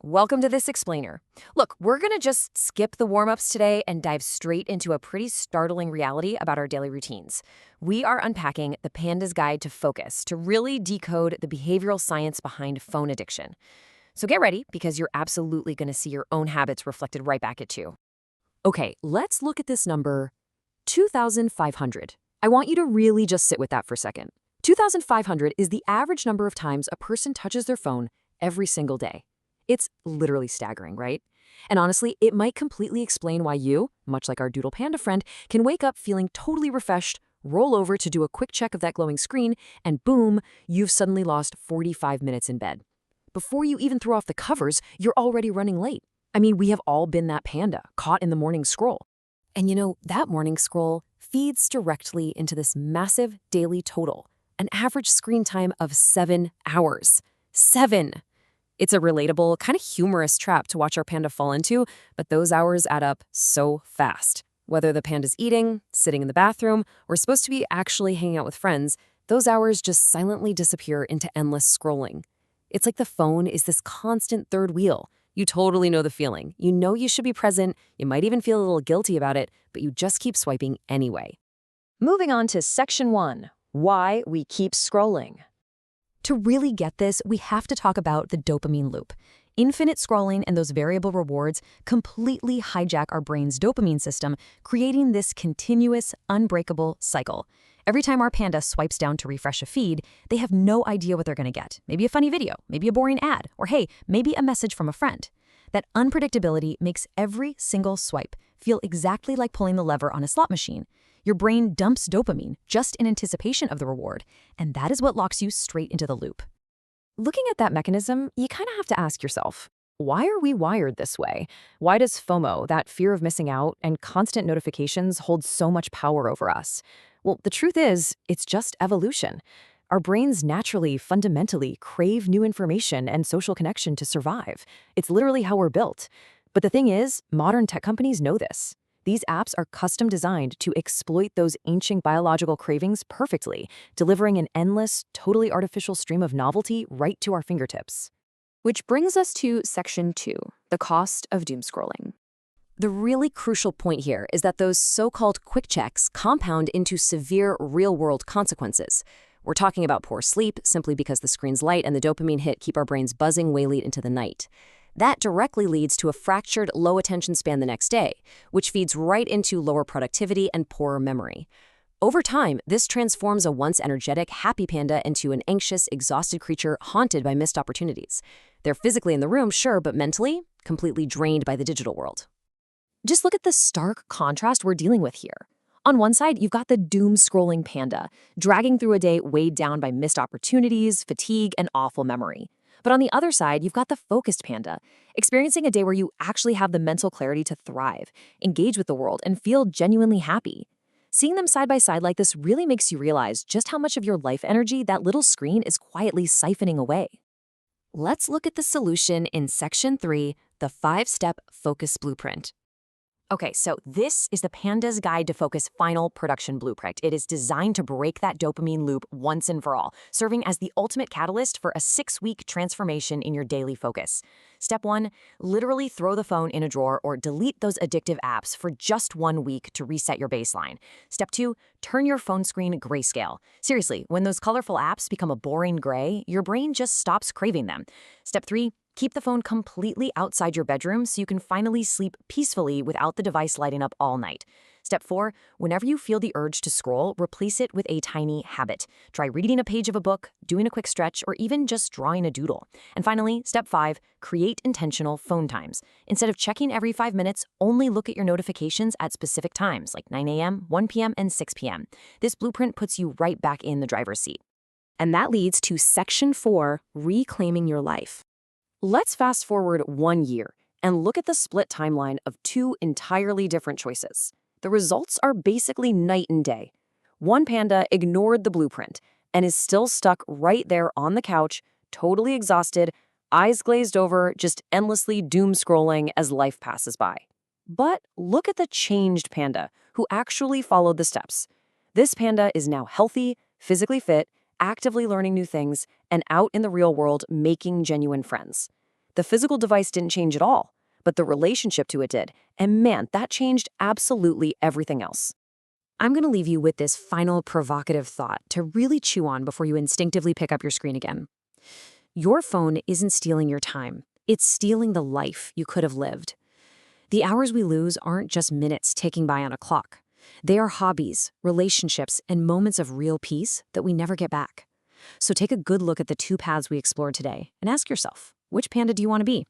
Welcome to this explainer. Look, we're going to just skip the warm-ups today and dive straight into a pretty startling reality about our daily routines. We are unpacking the Panda's Guide to Focus to really decode the behavioral science behind phone addiction. So get ready, because you're absolutely going to see your own habits reflected right back at you. Okay, let's look at this number, 2,500. I want you to really just sit with that for a second. 2,500 is the average number of times a person touches their phone every single day. It's literally staggering, right? And honestly, it might completely explain why you, much like our doodle panda friend, can wake up feeling totally refreshed, roll over to do a quick check of that glowing screen, and boom, you've suddenly lost 45 minutes in bed. Before you even throw off the covers, you're already running late. I mean, we have all been that panda, caught in the morning scroll. And you know, that morning scroll feeds directly into this massive daily total, an average screen time of 7 hours. 7! It's a relatable, kind of humorous trap to watch our panda fall into, but those hours add up so fast. Whether the panda's eating, sitting in the bathroom, or supposed to be actually hanging out with friends, those hours just silently disappear into endless scrolling. It's like the phone is this constant third wheel. You totally know the feeling. You know you should be present, you might even feel a little guilty about it, but you just keep swiping anyway. Moving on to Section 1, Why We Keep Scrolling. To really get this, we have to talk about the dopamine loop. Infinite scrolling and those variable rewards completely hijack our brain's dopamine system, creating this continuous, unbreakable cycle. Every time our panda swipes down to refresh a feed, they have no idea what they're going to get. Maybe a funny video, maybe a boring ad, or hey, maybe a message from a friend. That unpredictability makes every single swipe feel exactly like pulling the lever on a slot machine. Your brain dumps dopamine just in anticipation of the reward, and that is what locks you straight into the loop. Looking at that mechanism, you kind of have to ask yourself, why are we wired this way? Why does FOMO, that fear of missing out, and constant notifications hold so much power over us? Well, the truth is, it's just evolution. Our brains naturally, fundamentally crave new information and social connection to survive. It's literally how we're built. But the thing is, modern tech companies know this. These apps are custom designed to exploit those ancient biological cravings perfectly, delivering an endless, totally artificial stream of novelty right to our fingertips. Which brings us to Section 2, The Cost of Doom Scrolling. The really crucial point here is that those so-called quick checks compound into severe real-world consequences. We're talking about poor sleep, simply because the screen's light and the dopamine hit keep our brains buzzing way late into the night. That directly leads to a fractured low attention span the next day, which feeds right into lower productivity and poorer memory. Over time, this transforms a once energetic, happy panda into an anxious, exhausted creature haunted by missed opportunities. They're physically in the room, sure, but mentally, completely drained by the digital world. Just look at the stark contrast we're dealing with here. On one side, you've got the doom-scrolling panda, dragging through a day weighed down by missed opportunities, fatigue, and awful memory. But on the other side, you've got the focused panda, experiencing a day where you actually have the mental clarity to thrive, engage with the world, and feel genuinely happy. Seeing them side by side like this really makes you realize just how much of your life energy that little screen is quietly siphoning away. Let's look at the solution in Section 3, the 5-step focus blueprint. Okay, so this is the Panda's Guide to Focus final production blueprint. It is designed to break that dopamine loop once and for all, serving as the ultimate catalyst for a 6-week transformation in your daily focus. Step 1, literally throw the phone in a drawer or delete those addictive apps for just 1 week to reset your baseline. Step 2, turn your phone screen grayscale. Seriously, when those colorful apps become a boring gray, your brain just stops craving them. Step 3, keep the phone completely outside your bedroom so you can finally sleep peacefully without the device lighting up all night. Step 4, whenever you feel the urge to scroll, replace it with a tiny habit. Try reading a page of a book, doing a quick stretch, or even just drawing a doodle. And finally, Step 5, create intentional phone times. Instead of checking every 5 minutes, only look at your notifications at specific times, like 9 a.m., 1 p.m., and 6 p.m. This blueprint puts you right back in the driver's seat. And that leads to Section 4, reclaiming your life. Let's fast forward 1 year and look at the split timeline of 2 entirely different choices. The results are basically night and day. One panda ignored the blueprint and is still stuck right there on the couch, totally exhausted, eyes glazed over, just endlessly doom scrolling as life passes by. But look at the changed panda who actually followed the steps. This panda is now healthy, physically fit, actively learning new things, and out in the real world making genuine friends. The physical device didn't change at all, but the relationship to it did. And man, that changed absolutely everything else. I'm going to leave you with this final provocative thought to really chew on before you instinctively pick up your screen again. Your phone isn't stealing your time. It's stealing the life you could have lived. The hours we lose aren't just minutes ticking by on a clock. They are hobbies, relationships, and moments of real peace that we never get back. So take a good look at the two paths we explored today and ask yourself, which panda do you want to be?